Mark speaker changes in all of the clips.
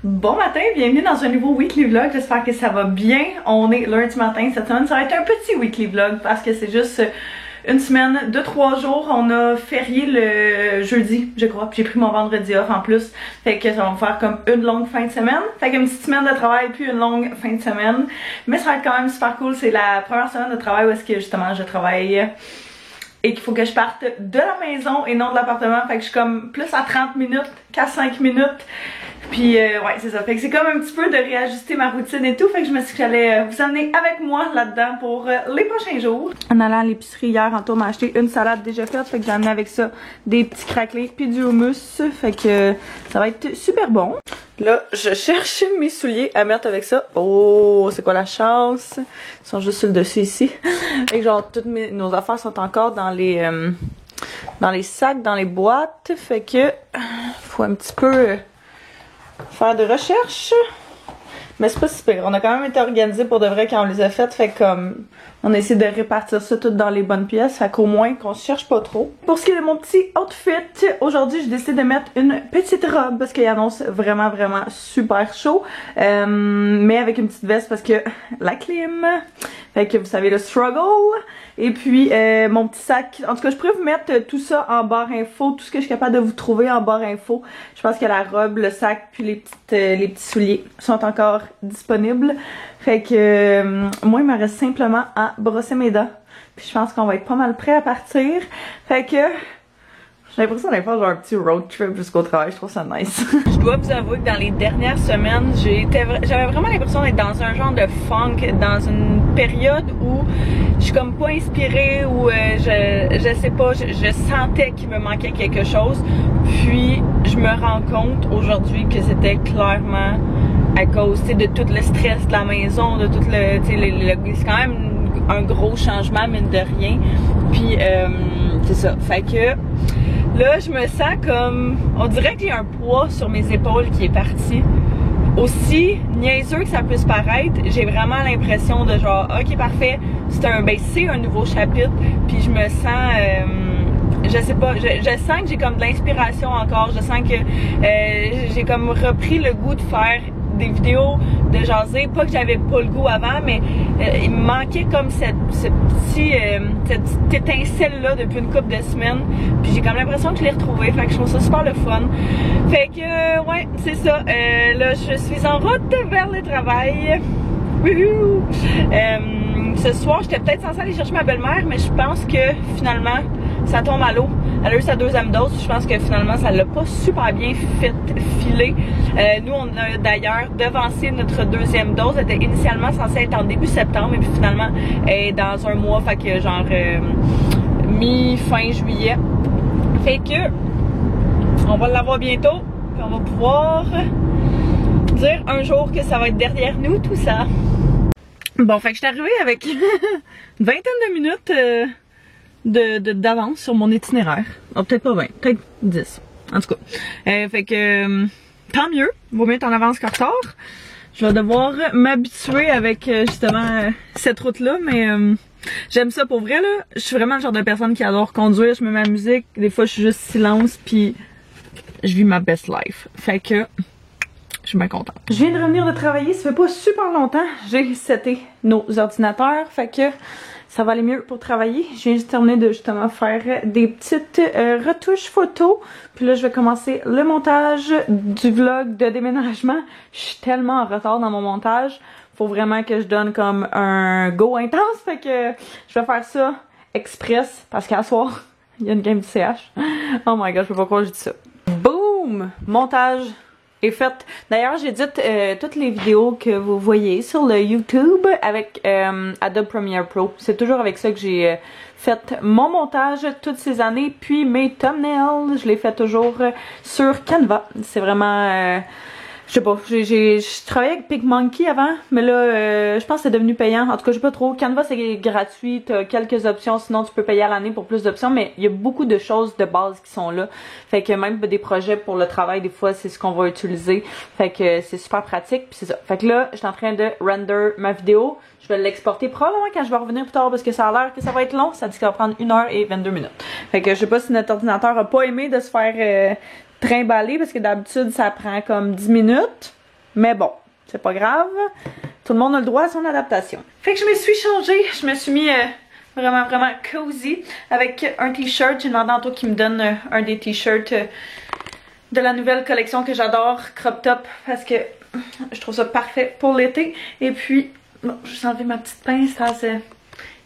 Speaker 1: Bon matin, bienvenue dans un nouveau weekly vlog, j'espère que ça va bien. On est lundi matin, cette semaine ça va être un petit weekly vlog parce que c'est juste une semaine de 3 jours. On a férié le jeudi, je crois, puis j'ai pris mon vendredi off en plus. Fait que ça va me faire comme une longue fin de semaine. Fait qu'une petite semaine de travail puis une longue fin de semaine. Mais ça va être quand même super cool, c'est la première semaine de travail où est-ce que justement je travaille et qu'il faut que je parte de la maison et non de l'appartement. Fait que je suis comme plus à 30 minutes qu'à 5 minutes. Puis ouais, c'est ça. Fait que c'est comme un petit peu de réajuster ma routine et tout. Fait que je me suis dit que j'allais vous amener avec moi là-dedans pour les prochains jours. En allant à l'épicerie hier, Anto m'a acheté une salade déjà faite. Fait que j'ai amené avec ça des petits craquelés puis du hummus. Fait que ça va être super bon. Là, je cherche mes souliers à mettre avec ça. Oh, c'est quoi la chance? Ils sont juste sur le dessus ici. Fait que genre, toutes nos affaires sont encore dans les sacs, dans les boîtes. Fait que faut un petit peu faire de recherche. Mais c'est pas si pire. On a quand même été organisé pour de vrai quand on les a faites. Fait comme on a essayé de répartir ça tout dans les bonnes pièces. Fait qu'au moins qu'on se cherche pas trop. Pour ce qui est de mon petit outfit, aujourd'hui j'ai décidé de mettre une petite robe parce qu'il annonce vraiment super chaud. Mais avec une petite veste parce que la clim. Fait que vous savez le struggle. Et puis mon petit sac. En tout cas je pourrais vous mettre tout ça en barre info. Tout ce que je suis capable de vous trouver en barre info. Je pense que la robe, le sac puis les petits souliers sont encore disponibles. Fait que moi il me reste simplement à brosser mes dents. Puis je pense qu'on va être pas mal prêt à partir. Fait que j'ai l'impression d'aller faire genre un petit road trip jusqu'au travail, je trouve ça nice. Je dois vous avouer que dans les dernières semaines, j'avais vraiment l'impression d'être dans un genre de funk, dans une période où je suis comme pas inspirée, où je sais pas, je sentais qu'il me manquait quelque chose. Puis je me rends compte aujourd'hui que c'était clairement à cause de tout le stress de la maison, de tout c'est quand même un gros changement mine de rien. Puis c'est ça, fait que là, je me sens comme... On dirait qu'il y a un poids sur mes épaules qui est parti. Aussi niaiseux que ça puisse paraître, j'ai vraiment l'impression de genre, ok parfait, c'est un nouveau chapitre. Puis je me sens... je sais pas, je sens que j'ai comme de l'inspiration encore. Je sens que j'ai comme repris le goût de faire des vidéos, de jaser. Pas que j'avais pas le goût avant, mais il me manquait comme cette petite étincelle-là depuis une couple de semaines. Puis j'ai comme l'impression que je l'ai retrouvée. Fait que je trouve ça super le fun. Fait que, ouais, c'est ça. Là, je suis en route vers le travail. Wouhou! Ce soir, j'étais peut-être censée aller chercher ma belle-mère, mais je pense que finalement, ça tombe à l'eau. Elle a eu sa 2e dose. Je pense que finalement, ça l'a pas super bien fait filer. Nous, on a d'ailleurs devancé notre 2e dose. Elle était initialement censée être en début septembre, et puis finalement, elle est dans un mois, fait que genre mi-fin juillet. Fait que, on va l'avoir bientôt, puis on va pouvoir dire un jour que ça va être derrière nous, tout ça. Bon, fait que je suis arrivée avec une vingtaine de minutes d'avance sur mon itinéraire. Oh, peut-être pas 20, peut-être 10. En tout cas. Fait que tant mieux. Vaut mieux être en avance qu'en retard. Je vais devoir m'habituer avec justement cette route-là, mais j'aime ça pour vrai là. Je suis vraiment le genre de personne qui adore conduire. Je mets ma musique. Des fois, je suis juste silence, puis je vis ma best life. Fait que je suis bien contente. Je viens de revenir de travailler, ça fait pas super longtemps. J'ai seté nos ordinateurs, fait que ça va aller mieux pour travailler. Je viens juste terminer de justement faire des petites retouches photos. Puis là, je vais commencer le montage du vlog de déménagement. Je suis tellement en retard dans mon montage. Faut vraiment que je donne comme un go intense. Fait que je vais faire ça express parce qu'à soir, il y a une game du CH. Oh my god, je peux pas croire que je dis ça. Boom! Montage est faite. D'ailleurs, j'édite toutes les vidéos que vous voyez sur le YouTube avec Adobe Premiere Pro. C'est toujours avec ça que j'ai fait mon montage toutes ces années. Puis mes thumbnails, je les fais toujours sur Canva. C'est vraiment... je sais pas, je travaillais avec PicMonkey avant, mais là, je pense que c'est devenu payant. En tout cas, je sais pas trop. Canva, c'est gratuit, t'as quelques options, sinon tu peux payer à l'année pour plus d'options, mais il y a beaucoup de choses de base qui sont là. Fait que même des projets pour le travail, des fois, c'est ce qu'on va utiliser. Fait que c'est super pratique, puis c'est ça. Fait que là, je suis en train de render ma vidéo. Je vais l'exporter probablement quand je vais revenir plus tard parce que ça a l'air que ça va être long. Ça dit que ça va prendre 1h22 minutes. Fait que je sais pas si notre ordinateur a pas aimé de se faire... trimballer parce que d'habitude ça prend comme 10 minutes. Mais bon, c'est pas grave. Tout le monde a le droit à son adaptation. Fait que je me suis changée. Je me suis mis vraiment cozy avec un t-shirt. J'ai demandé à Anto qui me donne un des t-shirts de la nouvelle collection que j'adore, crop top, parce que je trouve ça parfait pour l'été. Et puis, bon, je vais enlever ma petite pince.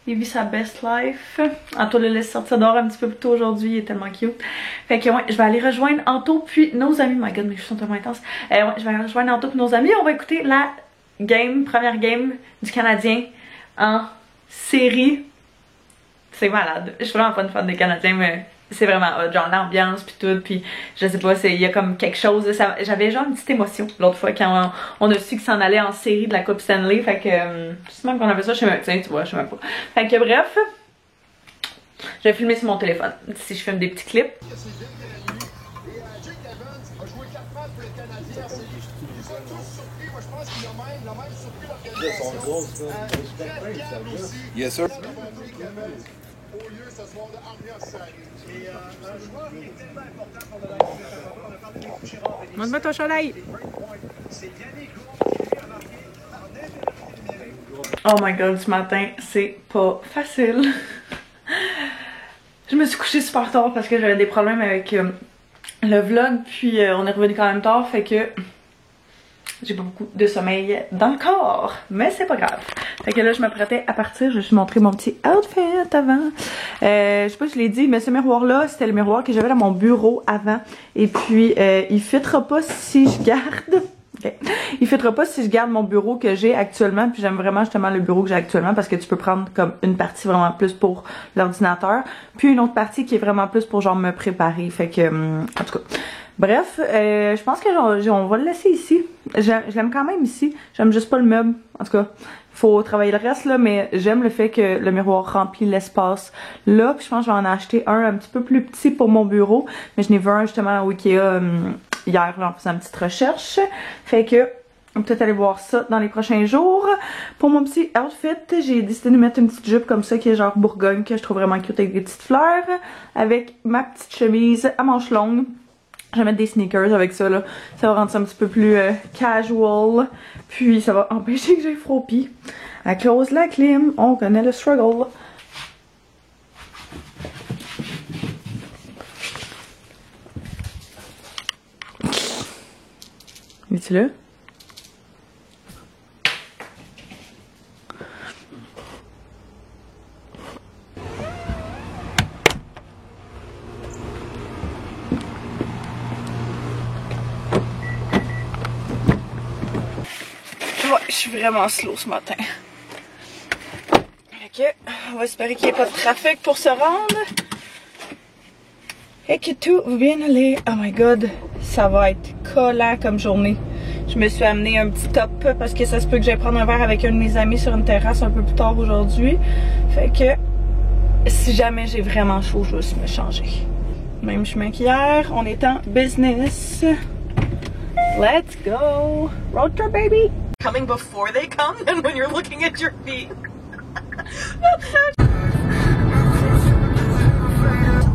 Speaker 1: Il vit sa best life. Anto le laisse sortir dehors un petit peu plus tôt aujourd'hui, il est tellement cute. Fait que ouais, je vais aller rejoindre Anto puis nos amis. My god, mes cheveux sont tellement intenses. Ouais, je vais aller rejoindre Anto puis nos amis. On va écouter la première game du Canadien en série. C'est malade. Je suis vraiment pas une fan des Canadiens, mais c'est vraiment hot, genre l'ambiance puis tout, puis je sais pas, il y a comme quelque chose, j'avais genre une petite émotion l'autre fois quand on a su qu'ils s'en allaient en série de la Coupe Stanley, fait que justement qu'on avait ça, je sais même, tu vois, je sais même pas. Fait que bref, je vais filmer sur mon téléphone, si je filme des petits clips.
Speaker 2: Yes, sir.
Speaker 3: Au lieu ce soir de Armia. Et un joueur qui est tellement important pour le live,
Speaker 1: On va te mettre au soleil. Oh my god, ce matin, c'est pas facile. Je me suis couchée super tard parce que j'avais des problèmes avec le vlog, puis on est revenu quand même tard, fait que j'ai pas beaucoup de sommeil dans le corps, mais c'est pas grave. Fait que là, je m'apprêtais à partir. Je vais juste montrer mon petit outfit avant. Je sais pas si je l'ai dit, mais ce miroir-là, c'était le miroir que j'avais dans mon bureau avant. Et puis, il fittera pas si je garde... Okay. Il fittera pas si je garde mon bureau que j'ai actuellement, puis j'aime vraiment justement le bureau que j'ai actuellement parce que tu peux prendre comme une partie vraiment plus pour l'ordinateur, puis une autre partie qui est vraiment plus pour genre me préparer. Fait que, en tout cas... Bref, je pense que on va le laisser ici. Je l'aime quand même ici. J'aime juste pas le meuble. En tout cas, faut travailler le reste là, mais j'aime le fait que le miroir remplit l'espace là. Puis je pense que je vais en acheter un petit peu plus petit pour mon bureau. Mais je n'ai vu un justement au Ikea hier là, en faisant une petite recherche. Fait que on peut peut-être aller voir ça dans les prochains jours. Pour mon petit outfit, j'ai décidé de mettre une petite jupe comme ça qui est genre Bourgogne, que je trouve vraiment cute avec des petites fleurs. Avec ma petite chemise à manches longues. Je vais mettre des sneakers avec ça là. Ça va rendre ça un petit peu plus casual. Puis ça va empêcher que j'aille froid aux pieds. À cause de la clim, on connaît le struggle. Es-tu là? Ouais, je suis vraiment slow ce matin. Ok, on va espérer qu'il n'y ait pas de trafic pour se rendre. Et que tout va bien aller. Oh my god, ça va être collant comme journée. Je me suis amené un petit top parce que ça se peut que j'aille prendre un verre avec un de mes amis sur une terrasse un peu plus tard aujourd'hui. Fait que si jamais j'ai vraiment chaud, je vais juste me changer. Même chemin qu'hier, on est en business. Let's go! Road trip, baby! Coming before they come and when you're looking at your feet.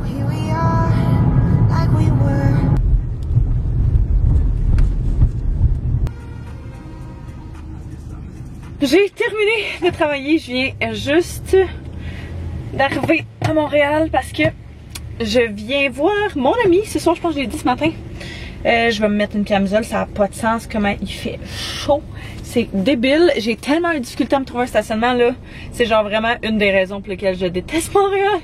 Speaker 4: Here we are, like we were.
Speaker 1: J'ai terminé de travailler, je viens juste d'arriver à Montréal parce que je viens voir mon ami. Ce soir, je pense que je l'ai dit ce matin. Je vais me mettre une camisole, ça n'a pas de sens comment il fait chaud. C'est débile. J'ai tellement eu de difficulté à me trouver un stationnement là. C'est genre vraiment une des raisons pour lesquelles je déteste Montréal.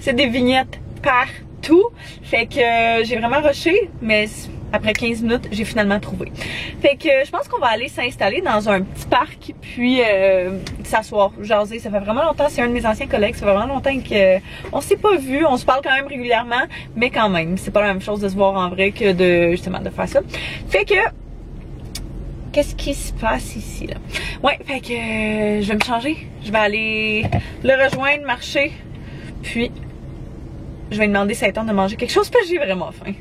Speaker 1: C'est des vignettes partout. Fait que j'ai vraiment rushé, mais après 15 minutes, j'ai finalement trouvé. Fait que je pense qu'on va aller s'installer dans un petit parc, puis s'asseoir, jaser. Ça fait vraiment longtemps, c'est un de mes anciens collègues, ça fait vraiment longtemps qu'on s'est pas vu. On se parle quand même régulièrement, mais quand même, c'est pas la même chose de se voir en vrai que de justement de faire ça. Fait que qu'est-ce qui se passe ici là? Ouais, fait que je vais me changer. Je vais aller le rejoindre, marcher, puis je vais lui demander si elle tente de manger quelque chose parce que j'ai vraiment faim.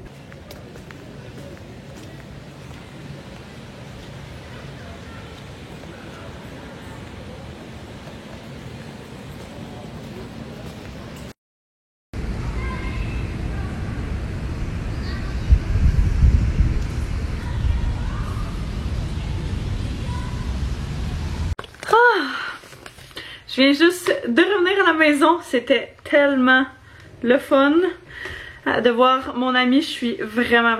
Speaker 1: Je viens juste de revenir à la maison. C'était tellement le fun de voir mon ami. Je suis vraiment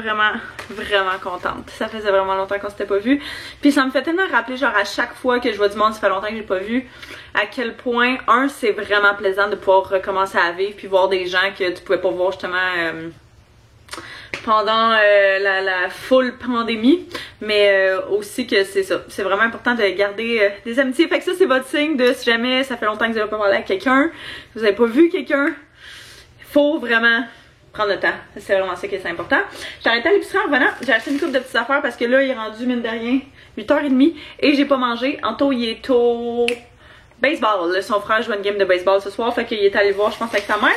Speaker 1: contente. Ça faisait vraiment longtemps qu'on s'était pas vu. Puis ça me fait tellement rappeler, genre à chaque fois que je vois du monde, ça fait longtemps que j'ai pas vu, à quel point, c'est vraiment plaisant de pouvoir recommencer à vivre puis voir des gens que tu pouvais pas voir justement pendant la full pandémie, mais aussi que c'est ça, c'est vraiment important de garder des amitiés. Fait que ça, c'est votre signe de si jamais ça fait longtemps que vous n'avez pas parlé avec quelqu'un, que vous n'avez pas vu quelqu'un, il faut vraiment prendre le temps. C'est vraiment ça qui est important. J'ai arrêté à l'épicerie en revenant, j'ai acheté une couple de petites affaires parce que là, il est rendu, mine de rien, 8h30 et j'ai pas mangé. Anto, il est au baseball. Son frère joue une game de baseball ce soir, fait qu'il est allé voir, je pense, avec sa mère.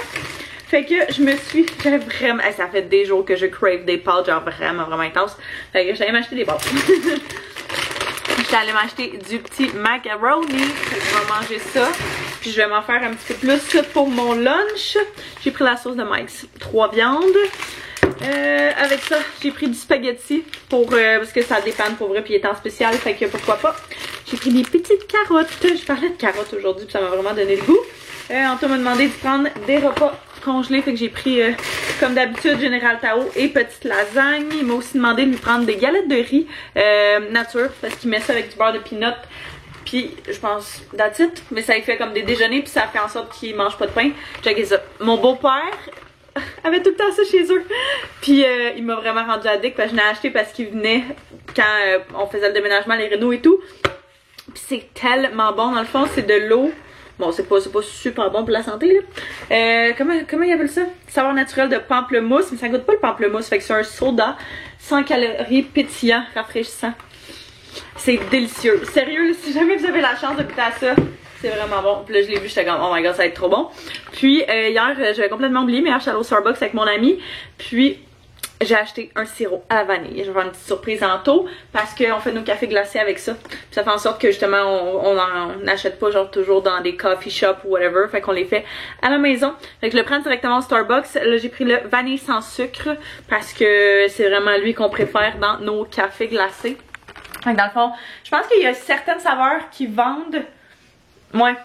Speaker 1: Fait que je me suis fait vraiment... ça fait des jours que je crave des pâtes, genre vraiment intense. Fait que j'allais m'acheter des pâtes. J'étais allée m'acheter du petit macaroni. Fait que je vais manger ça. Puis je vais m'en faire un petit peu plus pour mon lunch. J'ai pris la sauce de Mike's. 3 viandes. Avec ça, j'ai pris du spaghetti pour parce que ça dépanne pour vrai puis il est en spécial, fait que pourquoi pas. J'ai pris des petites carottes. Je parlais de carottes aujourd'hui puis ça m'a vraiment donné le goût. Antoine m'a demandé de prendre des repas congelés, fait que j'ai pris comme d'habitude Général Tao et petite lasagne. Il m'a aussi demandé de lui prendre des galettes de riz nature parce qu'il met ça avec du beurre de peanut. Puis je pense that's it, mais ça lui fait comme des déjeuners puis ça fait en sorte qu'il mange pas de pain. Checkez ça. Mon beau-père avait tout le temps ça chez eux. Puis il m'a vraiment rendu addict parce que je l'ai acheté parce qu'il venait quand on faisait le déménagement, les rénaux et tout. Puis c'est tellement bon, dans le fond c'est de l'eau. Bon, c'est pas super bon pour la santé, là. Comment ils appellent ça? Saveur naturelle de pamplemousse, mais ça goûte pas le pamplemousse, fait que c'est un soda sans calories, pétillant, rafraîchissant. C'est délicieux. Sérieux, là, si jamais vous avez la chance de goûter à ça, c'est vraiment bon. Puis là, je l'ai vu, j'étais comme, oh my god, ça va être trop bon. Puis hier, j'avais complètement oublié, mais hier, j'étais allée au Starbucks avec mon ami. Puis j'ai acheté un sirop à la vanille. Je vais faire une petite surprise en tôt parce qu'on fait nos cafés glacés avec ça. Puis ça fait en sorte que justement on n'achète pas genre toujours dans des coffee shops ou whatever. Fait qu'on les fait à la maison. Fait que je le prends directement au Starbucks. Là j'ai pris le vanille sans sucre parce que c'est vraiment lui qu'on préfère dans nos cafés glacés. Fait que dans le fond, je pense qu'il y a certaines saveurs qui vendent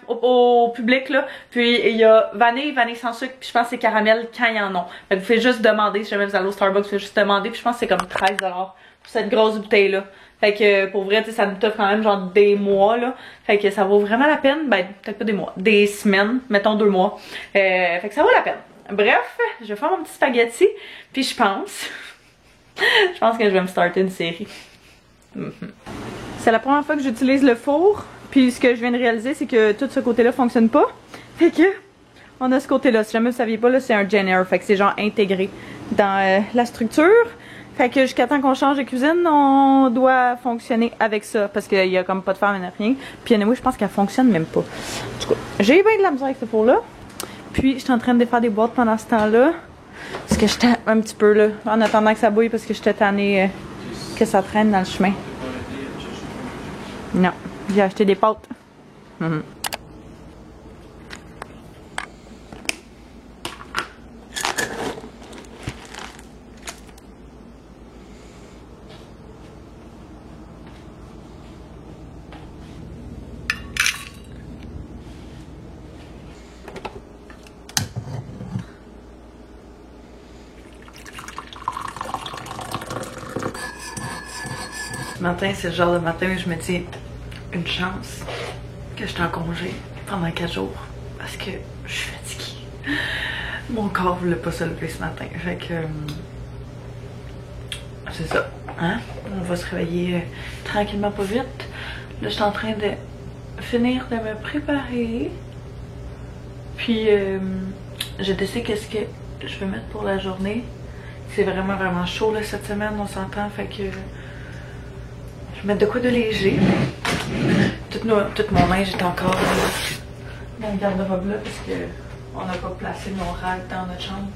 Speaker 1: au public là. Puis il y a vanille sans sucre, puis je pense que c'est caramel quand il y en a. Fait que vous faites juste demander, si jamais vous allez au Starbucks, vous faites juste demander, puis je pense que c'est comme 13$ pour cette grosse bouteille là. Fait que pour vrai, ça nous offre quand même genre des mois là. Fait que ça vaut vraiment la peine, ben peut-être pas des mois, des semaines, mettons 2 mois. Fait que ça vaut la peine. Bref, je vais faire mon petit spaghetti, puis je pense que je vais me starter une série. C'est la première fois que j'utilise le four. Puis ce que je viens de réaliser, c'est que tout ce côté-là fonctionne pas. Fait que on a ce côté-là. Si jamais vous saviez pas, là, c'est un Jenner. Fait que c'est genre intégré dans la structure. Fait que jusqu'à temps qu'on change de cuisine, on doit fonctionner avec ça. Parce qu'il y a comme pas de fer, mais rien. Puis anyway, je pense qu'elle fonctionne même pas. En tout cas, j'ai bien de la misère avec ce four-là. Puis je suis en train de défaire des boîtes pendant ce temps-là. Parce que j'étais un petit peu là, en attendant que ça bouille, parce que j'étais tannée que ça traîne dans le chemin. Non. J'ai acheté des pâtes. Ce matin, c'est le genre de matin où je me dis une chance que j'étais en congé pendant 4 jours parce que je suis fatiguée. Mon corps voulait pas se lever ce matin. Fait que c'est ça. Hein? On va se réveiller tranquillement pas vite. Là, je suis en train de finir de me préparer. Puis j'ai décidé qu'est-ce que je vais mettre pour la journée. C'est vraiment chaud là, cette semaine, on s'entend. Fait que je vais mettre de quoi de léger. Tout mon linge est encore dans le garde-robe là parce que on n'a pas placé nos râles dans notre chambre.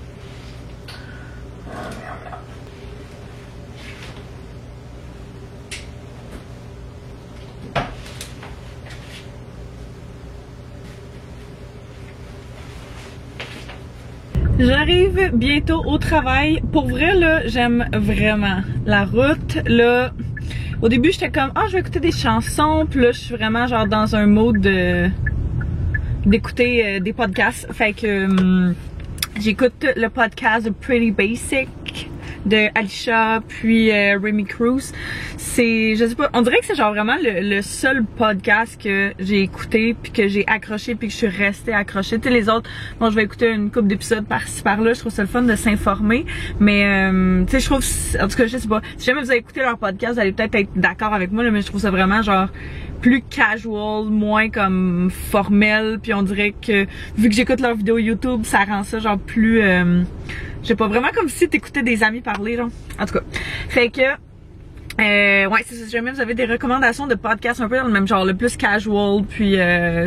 Speaker 1: J'arrive bientôt au travail. Pour vrai là, j'aime vraiment la route là. Au début, j'étais comme, je vais écouter des chansons. Puis là, je suis vraiment genre dans un mode de d'écouter des podcasts. Fait que j'écoute le podcast de Pretty Basic de Alisha, puis Remy Cruz. C'est, je sais pas, on dirait que c'est genre vraiment le seul podcast que j'ai écouté puis que j'ai accroché puis que je suis restée accrochée. Tu sais, les autres, bon, je vais écouter une couple d'épisodes par-ci par-là, je trouve ça le fun de s'informer, mais tu sais, je trouve, en tout cas, je sais pas, si jamais vous avez écouté leur podcast, vous allez peut-être être d'accord avec moi, là, mais je trouve ça vraiment genre plus casual, moins comme formel, puis on dirait que vu que j'écoute leurs vidéos YouTube, ça rend ça genre plus je sais pas, vraiment comme si t'écoutais des amis parler, genre. En tout cas. Fait que ouais, si jamais vous avez des recommandations de podcasts un peu dans le même genre, le plus casual, puis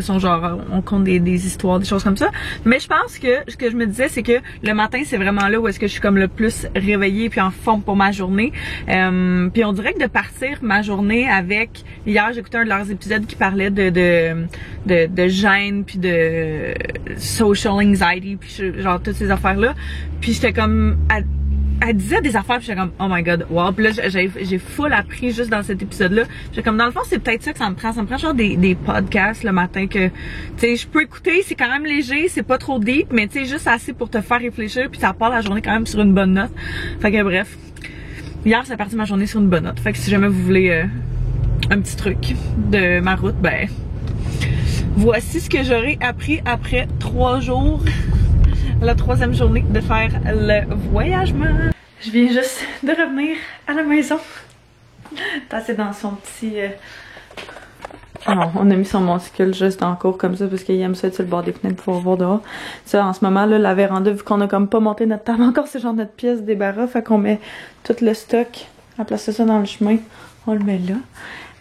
Speaker 1: sont genre, on compte des histoires, des choses comme ça. Mais je pense que ce que je me disais, c'est que le matin, c'est vraiment là où est-ce que je suis comme le plus réveillée puis en forme pour ma journée. Puis on dirait que de partir ma journée avec, hier j'écoutais un de leurs épisodes qui parlait de gêne puis de social anxiety puis genre toutes ces affaires là. Puis j'étais comme elle disait des affaires, puis j'étais comme, oh my god, wow. Puis là, j'ai full appris juste dans cet épisode-là. J'étais comme, dans le fond, c'est peut-être ça que ça me prend. Ça me prend genre des podcasts le matin que, tu sais, je peux écouter, c'est quand même léger, c'est pas trop deep, mais tu sais, juste assez pour te faire réfléchir, puis ça part la journée quand même sur une bonne note. Fait que bref, hier, c'est parti ma journée sur une bonne note. Fait que si jamais vous voulez un petit truc de ma route, ben, voici ce que j'aurai appris après 3 jours. La 3e journée de faire le voyagement. Je viens juste de revenir à la maison. Tassé dans son petit... Non, on a mis son monticule juste en cours comme ça parce qu'il aime ça être sur le bord des fenêtres pour voir dehors. Ça, en ce moment, là, la véranda, vu qu'on a comme pas monté notre table encore, c'est genre notre pièce de débarras, fait qu'on met tout le stock, à placer ça dans le chemin, on le met là.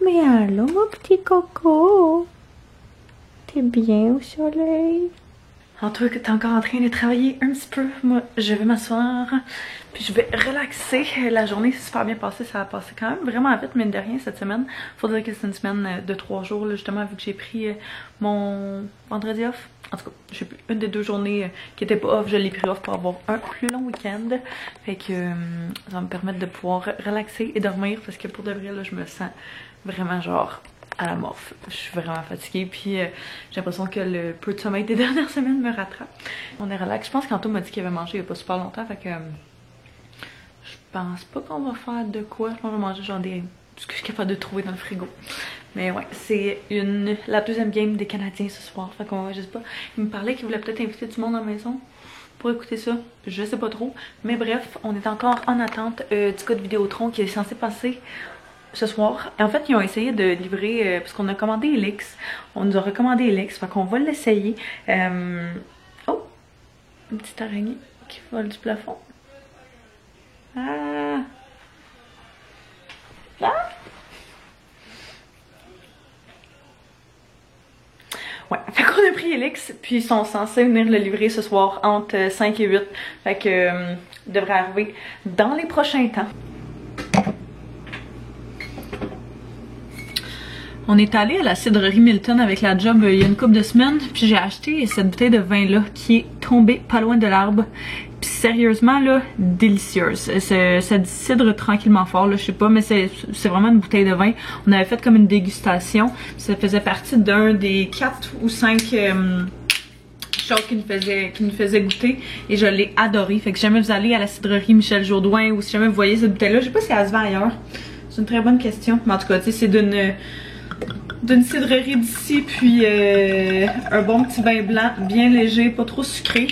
Speaker 1: Mais allô, mon petit coco! T'es bien au soleil? En tout cas, t'es encore en train de travailler un petit peu. Moi, je vais m'asseoir, puis je vais relaxer. La journée s'est super bien passée, ça a passé quand même vraiment vite, mine de rien, cette semaine. Faut dire que c'est une semaine de 3 jours, là, justement, vu que j'ai pris mon vendredi off. En tout cas, j'ai pris une des 2 journées qui était pas off, je l'ai pris off pour avoir un plus long week-end. Fait que ça va me permettre de pouvoir relaxer et dormir, parce que pour de vrai, là, je me sens vraiment genre à la morphe. Je suis vraiment fatiguée, puis j'ai l'impression que le peu de sommeil des dernières semaines me rattrape. On est relax. Je pense qu'Anto m'a dit qu'il avait mangé il y a pas super longtemps, fait que je pense pas qu'on va faire de quoi. Je pense qu'on va manger genre ce que je suis capable de trouver dans le frigo. Mais ouais, c'est la 2e game des Canadiens ce soir, fait qu'on, je sais pas, il me parlait qu'il voulait peut-être inviter du monde à la maison pour écouter ça, je sais pas trop. Mais bref, on est encore en attente du code Vidéotron qui est censé passer ce soir. Et en fait, ils ont essayé de livrer, parce qu'on a commandé Elix. On nous a recommandé Elix, fait qu'on va l'essayer. Oh! Une petite araignée qui vole du plafond. Ah! Ah! Ouais, fait qu'on a pris Elix, puis ils sont censés venir le livrer ce soir entre 5 et 8. Fait que devrait arriver dans les prochains temps. On est allé à la cidrerie Milton avec la job il y a une couple de semaines, puis j'ai acheté cette bouteille de vin là qui est tombée pas loin de l'arbre. Puis sérieusement là, délicieuse. Ça cidre tranquillement fort là, je sais pas, mais c'est vraiment une bouteille de vin. On avait fait comme une dégustation, ça faisait partie d'un des 4 ou 5 choses qui nous faisait goûter et je l'ai adoré. Fait que si jamais vous allez à la cidrerie Michel Jourdouin ou si jamais vous voyez cette bouteille là, je sais pas si elle se vend ailleurs. C'est une très bonne question, mais en tout cas, tu sais, c'est d'une cidrerie d'ici, puis un bon petit vin blanc bien léger, pas trop sucré.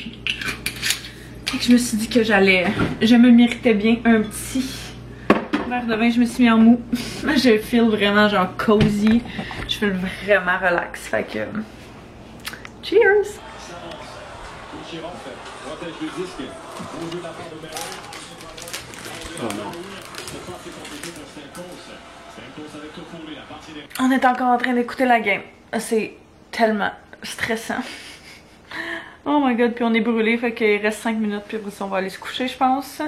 Speaker 1: Et que je me suis dit que je me méritais bien un petit verre de vin. Je me suis mis en mou. Je feel vraiment genre cozy, je feel vraiment relax, fait que cheers.
Speaker 2: Oh non.
Speaker 1: On est encore en train d'écouter la game. C'est tellement stressant. Oh my god, puis on est brûlé, fait qu'il reste 5 minutes, puis après ça on va aller se coucher, je pense.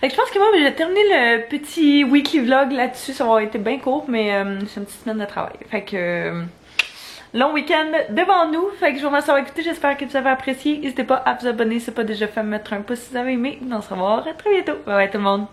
Speaker 1: Fait que je pense que moi, j'ai terminé le petit weekly vlog là-dessus. Ça va avoir été bien court, mais c'est une petite semaine de travail. Fait que long week-end devant nous. Fait que je vous remercie d'avoir écouté, j'espère que vous avez apprécié. N'hésitez pas à vous abonner si ce n'est pas déjà fait, à mettre un pouce si vous avez aimé. On se revoit très bientôt. Bye bye tout le monde.